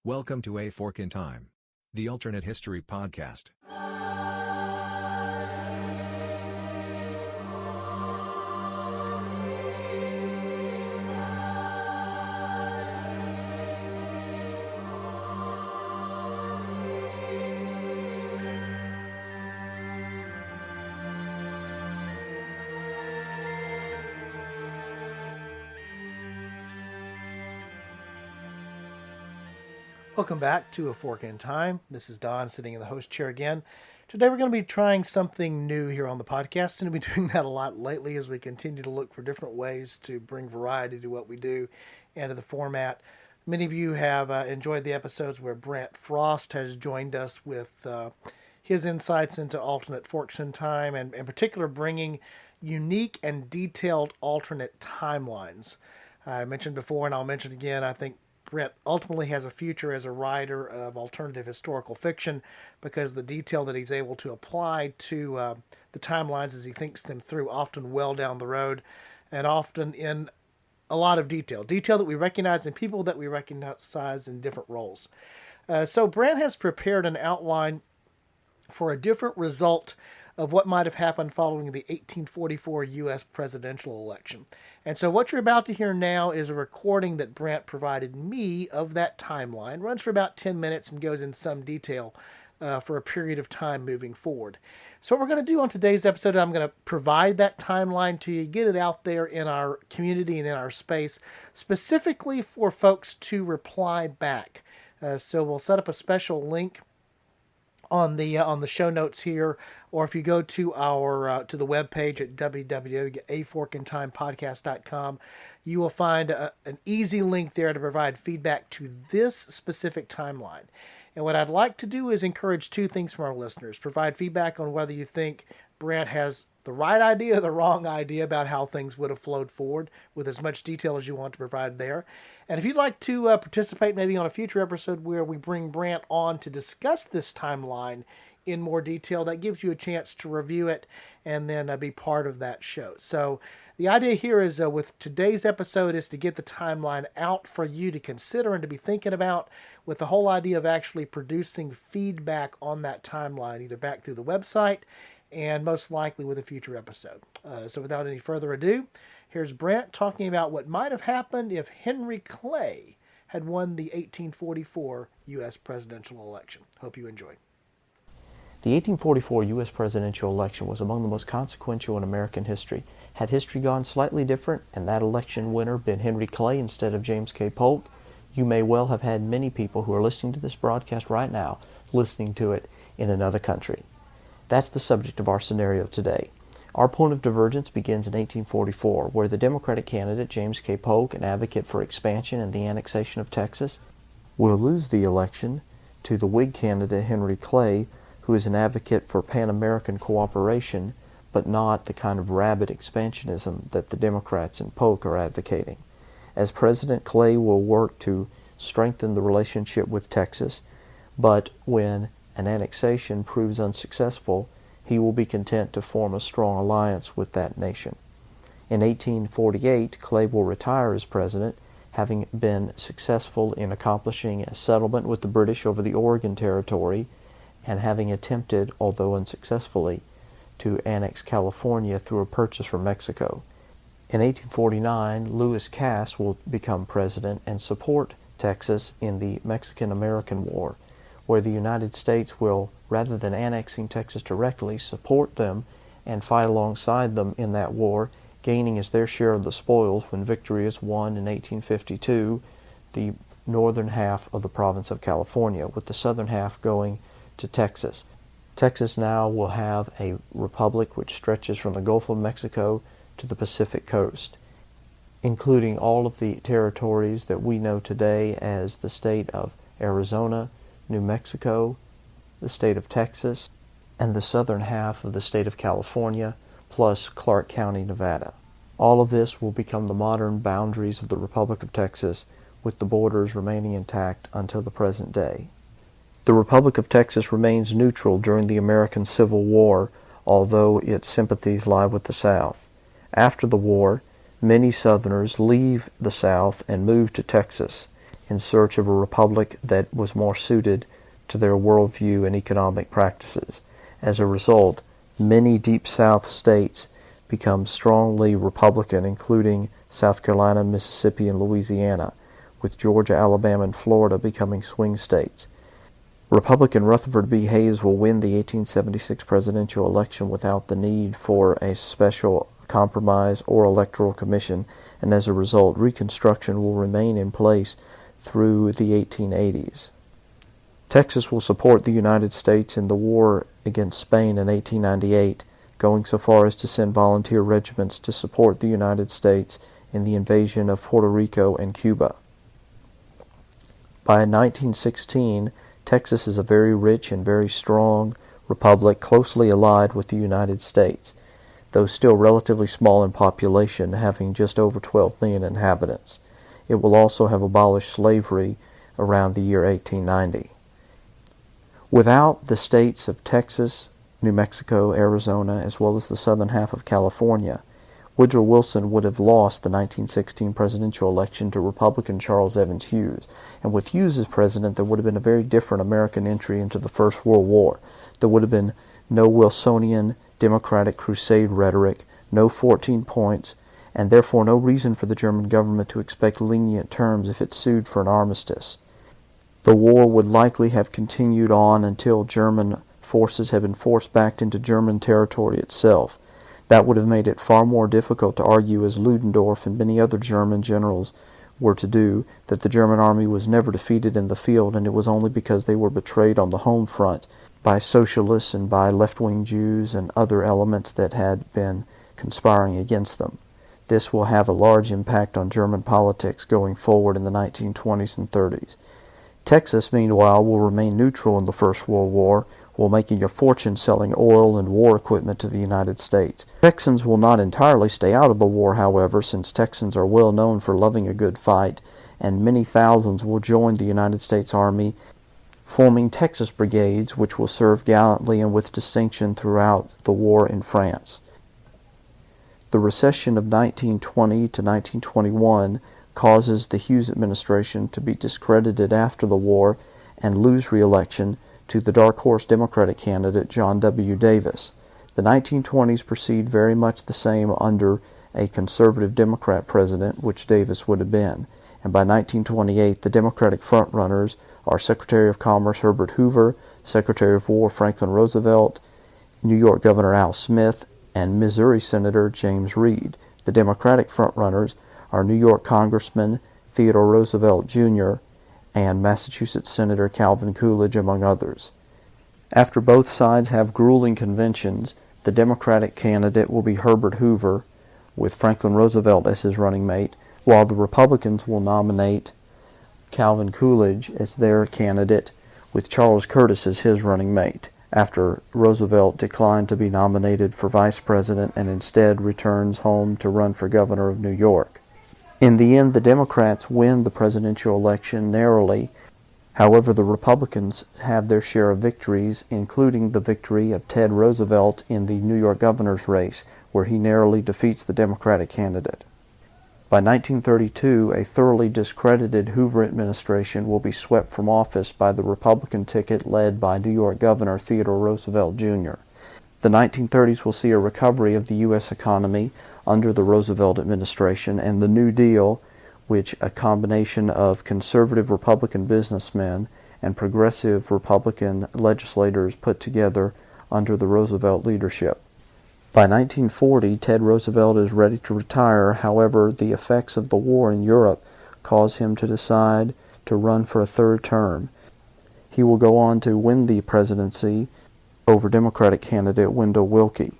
Welcome to A Fork in Time, the alternate history podcast. Welcome back to A Fork in Time. This is Don sitting in the host chair again. Today we're going to be trying something new here on the podcast, and we've been doing that a lot lately as we continue to look for different ways to bring variety to what we do and to the format. Many of you have enjoyed the episodes where Brant Frost has joined us with his insights into alternate forks in time, and in particular bringing unique and detailed alternate timelines. I mentioned before, and I'll mention again, I think Brent ultimately has a future as a writer of alternative historical fiction because the detail that he's able to apply to the timelines as he thinks them through, often well down the road and often in a lot of detail that we recognize in people that we recognize in different roles. So Brent has prepared an outline for a different result of what might have happened following the 1844 U.S. presidential election. And so what you're about to hear now is a recording that Brant provided me of that timeline. Runs for about 10 minutes and goes in some detail for a period of time moving forward. So what we're going to do on today's episode, I'm going to provide that timeline to you, get it out there in our community and in our space, specifically for folks to reply back. So we'll set up a special link on the show notes here, or if you go to our to the webpage at www.aforkintimepodcast.com, you will find an easy link there to provide feedback to this specific timeline. And what I'd like to do is encourage two things from our listeners. Provide feedback on whether you think Brant has the right idea or the wrong idea about how things would have flowed forward with as much detail as you want to provide there. And if you'd like to participate maybe on a future episode where we bring Brant on to discuss this timeline in more detail, that gives you a chance to review it and then be part of that show. So the idea here is with today's episode is to get the timeline out for you to consider and to be thinking about, with the whole idea of actually producing feedback on that timeline, either back through the website and most likely with a future episode. So without any further ado, here's Brant talking about what might have happened if Henry Clay had won the 1844 U.S. presidential election. Hope you enjoy. The 1844 U.S. presidential election was among the most consequential in American history. Had history gone slightly different and that election winner been Henry Clay instead of James K. Polk, you may well have had many people who are listening to this broadcast right now listening to it in another country. That's the subject of our scenario today. Our point of divergence begins in 1844, where the Democratic candidate James K. Polk, an advocate for expansion and the annexation of Texas, will lose the election to the Whig candidate Henry Clay, who is an advocate for Pan-American cooperation, but not the kind of rabid expansionism that the Democrats and Polk are advocating. As President, Clay will work to strengthen the relationship with Texas, but when an annexation proves unsuccessful, he will be content to form a strong alliance with that nation. In 1848, Clay will retire as president, having been successful in accomplishing a settlement with the British over the Oregon Territory and having attempted, although unsuccessfully, to annex California through a purchase from Mexico. In 1849, Lewis Cass will become president and support Texas in the Mexican-American War, where the United States will, rather than annexing Texas directly, support them and fight alongside them in that war, gaining as their share of the spoils when victory is won in 1852, the northern half of the province of California, with the southern half going to Texas. Texas now will have a republic which stretches from the Gulf of Mexico to the Pacific coast, including all of the territories that we know today as the state of Arizona, New Mexico, the state of Texas, and the southern half of the state of California, plus Clark County, Nevada. All of this will become the modern boundaries of the Republic of Texas, with the borders remaining intact until the present day. The Republic of Texas remains neutral during the American Civil War, although its sympathies lie with the South. After the war, many Southerners leave the South and move to Texas. in search of a republic that was more suited to their worldview and economic practices. As a result, many Deep South states become strongly Republican, including South Carolina, Mississippi, and Louisiana, with Georgia, Alabama, and Florida becoming swing states. Republican Rutherford B. Hayes will win the 1876 presidential election without the need for a special compromise or electoral commission, and as a result, Reconstruction will remain in place through the 1880s. Texas will support the United States in the war against Spain in 1898, going so far as to send volunteer regiments to support the United States in the invasion of Puerto Rico and Cuba. By 1916, Texas is a very rich and very strong republic closely allied with the United States, though still relatively small in population, having just over 12 million inhabitants. It will also have abolished slavery around the year 1890. Without the states of Texas, New Mexico, Arizona, as well as the southern half of California, Woodrow Wilson would have lost the 1916 presidential election to Republican Charles Evans Hughes, and with Hughes as president, there would have been a very different American entry into the First World War. There would have been no Wilsonian Democratic crusade rhetoric, no 14 points, and therefore no reason for the German government to expect lenient terms if it sued for an armistice. The war would likely have continued on until German forces had been forced back into German territory itself. That would have made it far more difficult to argue, as Ludendorff and many other German generals were to do, that the German army was never defeated in the field, and it was only because they were betrayed on the home front by socialists and by left-wing Jews and other elements that had been conspiring against them. This will have a large impact on German politics going forward in the 1920s and 30s. Texas, meanwhile, will remain neutral in the First World War, while making a fortune selling oil and war equipment to the United States. Texans will not entirely stay out of the war, however, since Texans are well known for loving a good fight, and many thousands will join the United States Army, forming Texas brigades, which will serve gallantly and with distinction throughout the war in France. The recession of 1920 to 1921 causes the Hughes administration to be discredited after the war and lose re-election to the dark horse Democratic candidate John W. Davis. The 1920s proceed very much the same under a conservative Democrat president, which Davis would have been, and by 1928 the Democratic frontrunners are Secretary of Commerce Herbert Hoover, Secretary of War Franklin Roosevelt, New York Governor Al Smith, and Missouri Senator James Reed. The Democratic frontrunners are New York Congressman Theodore Roosevelt Jr. and Massachusetts Senator Calvin Coolidge, among others. After both sides have grueling conventions, the Democratic candidate will be Herbert Hoover, with Franklin Roosevelt as his running mate, while the Republicans will nominate Calvin Coolidge as their candidate, with Charles Curtis as his running mate, after Roosevelt declined to be nominated for vice president and instead returns home to run for governor of New York. In the end, the Democrats win the presidential election narrowly. However, the Republicans have their share of victories, including the victory of Ted Roosevelt in the New York governor's race, where he narrowly defeats the Democratic candidate. By 1932, a thoroughly discredited Hoover administration will be swept from office by the Republican ticket led by New York Governor Theodore Roosevelt Jr. The 1930s will see a recovery of the U.S. economy under the Roosevelt administration, and the New Deal, which a combination of conservative Republican businessmen and progressive Republican legislators put together under the Roosevelt leadership. By 1940, Ted Roosevelt is ready to retire. However, the effects of the war in Europe cause him to decide to run for a third term. He will go on to win the presidency over Democratic candidate Wendell Willkie.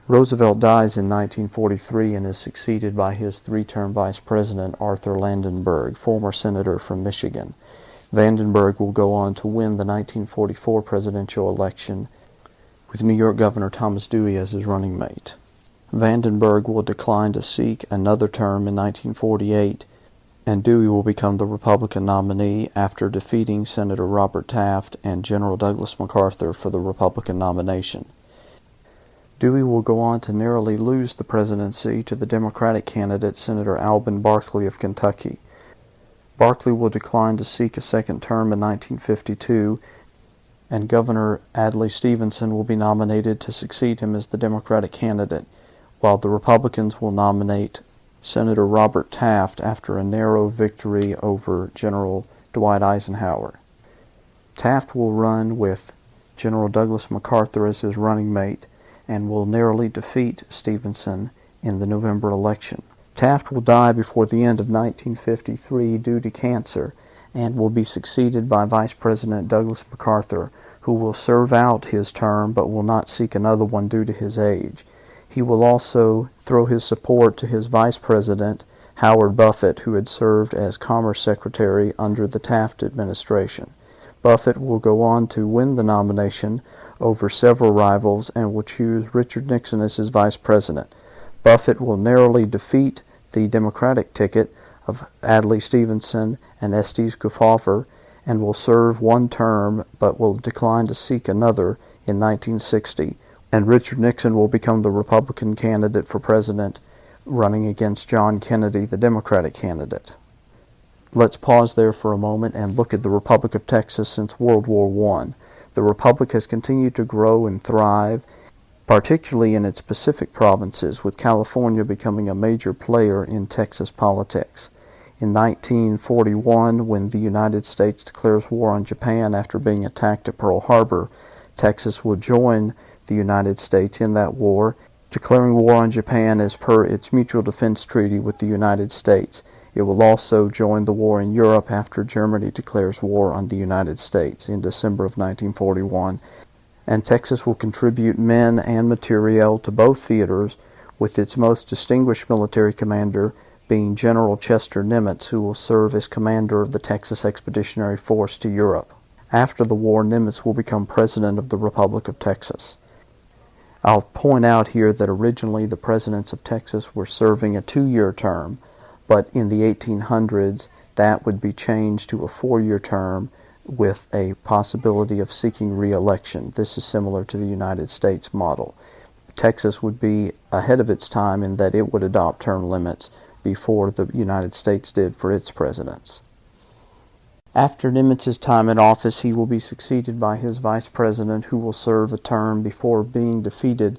Roosevelt dies in 1943 and is succeeded by his three-term vice president, Arthur Vandenberg, former senator from Michigan. Vandenberg will go on to win the 1944 presidential election with New York Governor Thomas Dewey as his running mate. Vandenberg will decline to seek another term in 1948, and Dewey will become the Republican nominee after defeating Senator Robert Taft and General Douglas MacArthur for the Republican nomination. Dewey will go on to narrowly lose the presidency to the Democratic candidate Senator Alben Barkley of Kentucky. Barkley will decline to seek a second term in 1952, and Governor Adlai Stevenson will be nominated to succeed him as the Democratic candidate, while the Republicans will nominate Senator Robert Taft after a narrow victory over General Dwight Eisenhower. Taft will run with General Douglas MacArthur as his running mate and will narrowly defeat Stevenson in the November election. Taft will die before the end of 1953 due to cancer and will be succeeded by Vice President Douglas MacArthur, who will serve out his term but will not seek another one due to his age. He will also throw his support to his Vice President, Howard Buffett, who had served as Commerce Secretary under the Taft administration. Buffett will go on to win the nomination over several rivals and will choose Richard Nixon as his Vice President. Buffett will narrowly defeat the Democratic ticket of Adlai Stevenson and Estes Kefauver and will serve one term but will decline to seek another in 1960, and Richard Nixon will become the Republican candidate for president, running against John Kennedy, the Democratic candidate. Let's pause there for a moment and look at the Republic of Texas since World War I. The Republic has continued to grow and thrive, particularly in its Pacific provinces, with California becoming a major player in Texas politics. In 1941, when the United States declares war on Japan after being attacked at Pearl Harbor, Texas will join the United States in that war, declaring war on Japan as per its mutual defense treaty with the United States. It will also join the war in Europe after Germany declares war on the United States in December of 1941. And Texas will contribute men and materiel to both theaters, with its most distinguished military commander being General Chester Nimitz, who will serve as commander of the Texas Expeditionary Force to Europe. After the war, Nimitz will become president of the Republic of Texas. I'll point out here that originally the presidents of Texas were serving a 2-year term, but in the 1800s that would be changed to a 4-year term with a possibility of seeking re-election. This is similar to the United States model. Texas would be ahead of its time in that it would adopt term limits before the United States did for its presidents. After Nimitz's time in office, he will be succeeded by his vice president, who will serve a term before being defeated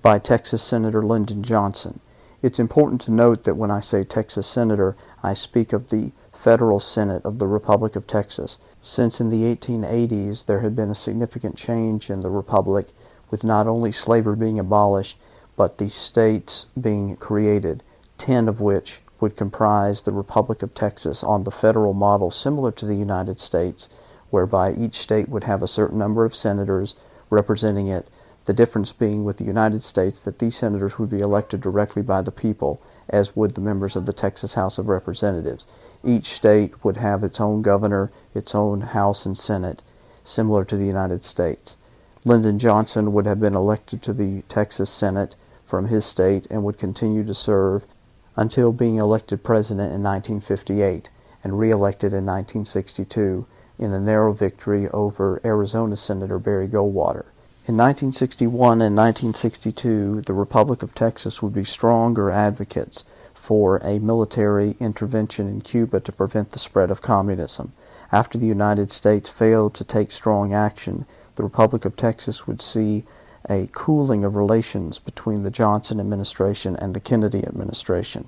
by Texas Senator Lyndon Johnson. It's important to note that when I say Texas Senator, I speak of the Federal Senate of the Republic of Texas, since in the 1880s there had been a significant change in the Republic, with not only slavery being abolished, but the states being created, 10 of which would comprise the Republic of Texas on the federal model similar to the United States, whereby each state would have a certain number of senators representing it, the difference being with the United States that these senators would be elected directly by the people, as would the members of the Texas House of Representatives. Each state would have its own governor, its own House and Senate, similar to the United States. Lyndon Johnson would have been elected to the Texas Senate from his state and would continue to serve until being elected president in 1958 and re-elected in 1962 in a narrow victory over Arizona Senator Barry Goldwater. In 1961 and 1962, the Republic of Texas would be stronger advocates for a military intervention in Cuba to prevent the spread of communism. After the United States failed to take strong action, the Republic of Texas would see a cooling of relations between the Johnson administration and the Kennedy administration.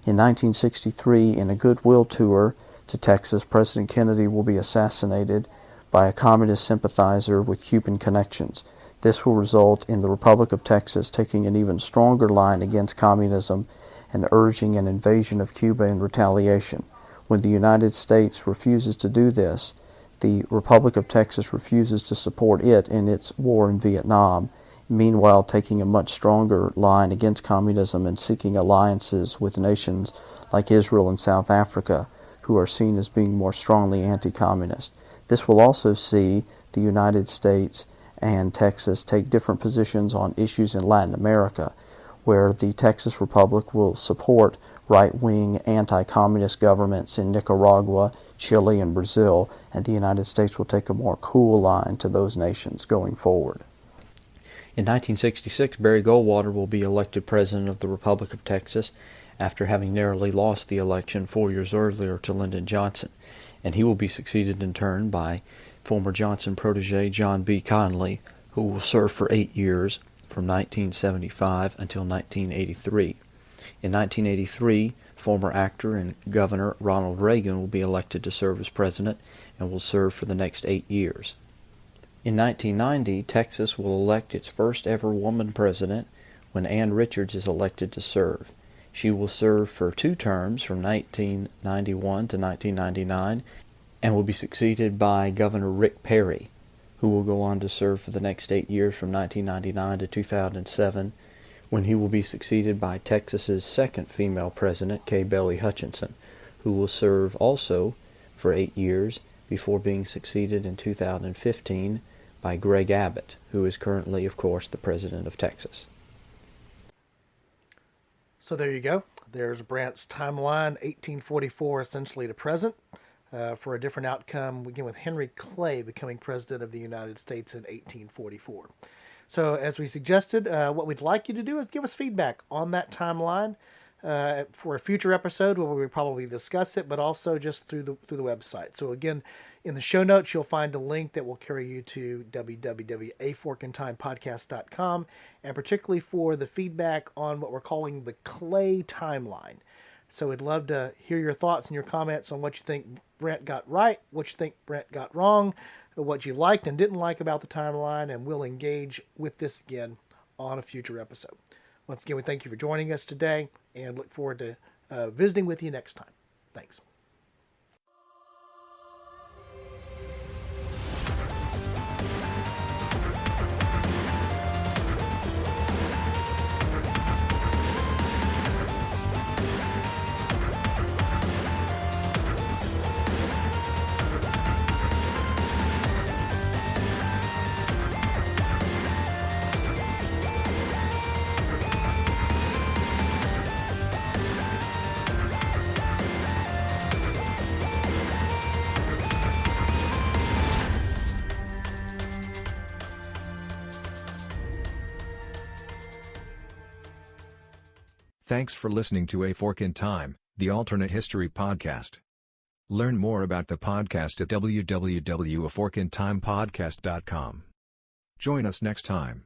In 1963, in a goodwill tour to Texas, President Kennedy will be assassinated by a communist sympathizer with Cuban connections. This will result in the Republic of Texas taking an even stronger line against communism and urging an invasion of Cuba in retaliation. When the United States refuses to do this, the Republic of Texas refuses to support it in its war in Vietnam, meanwhile taking a much stronger line against communism and seeking alliances with nations like Israel and South Africa, who are seen as being more strongly anti-communist. This will also see the United States and Texas take different positions on issues in Latin America, where the Texas Republic will support right-wing anti-communist governments in Nicaragua, Chile, and Brazil, and the United States will take a more cool line to those nations going forward. In 1966, Barry Goldwater will be elected President of the Republic of Texas, after having narrowly lost the election 4 years earlier to Lyndon Johnson, and he will be succeeded in turn by former Johnson protege John B. Conley, who will serve for 8 years from 1975 until 1983. In 1983, former actor and Governor Ronald Reagan will be elected to serve as president and will serve for the next 8 years. In 1990, Texas will elect its first ever woman president when Ann Richards is elected to serve. She will serve for 2 terms from 1991 to 1999 and will be succeeded by Governor Rick Perry, who will go on to serve for the next 8 years from 1999 to 2007, when he will be succeeded by Texas's second female president, Kay Bailey Hutchinson, who will serve also for 8 years before being succeeded in 2015 by Greg Abbott, who is currently, of course, the president of Texas. So there you go. There's Brant's timeline, 1844 essentially to present, for a different outcome, again with Henry Clay becoming president of the United States in 1844. So as we suggested, what we'd like you to do is give us feedback on that timeline for a future episode where we probably discuss it, but also just through the website. So again, in the show notes, you'll find a link that will carry you to www.aforkandtimepodcast.com, and particularly for the feedback on what we're calling the Clay timeline. So we'd love to hear your thoughts and your comments on what you think Brant got right, what you think Brant got wrong, what you liked and didn't like about the timeline, and we'll engage with this again on a future episode. Once again, we thank you for joining us today and look forward to visiting with you next time. Thanks. Thanks for listening to A Fork in Time, the alternate history podcast. Learn more about the podcast at www.aforkandtimepodcast.com. Join us next time.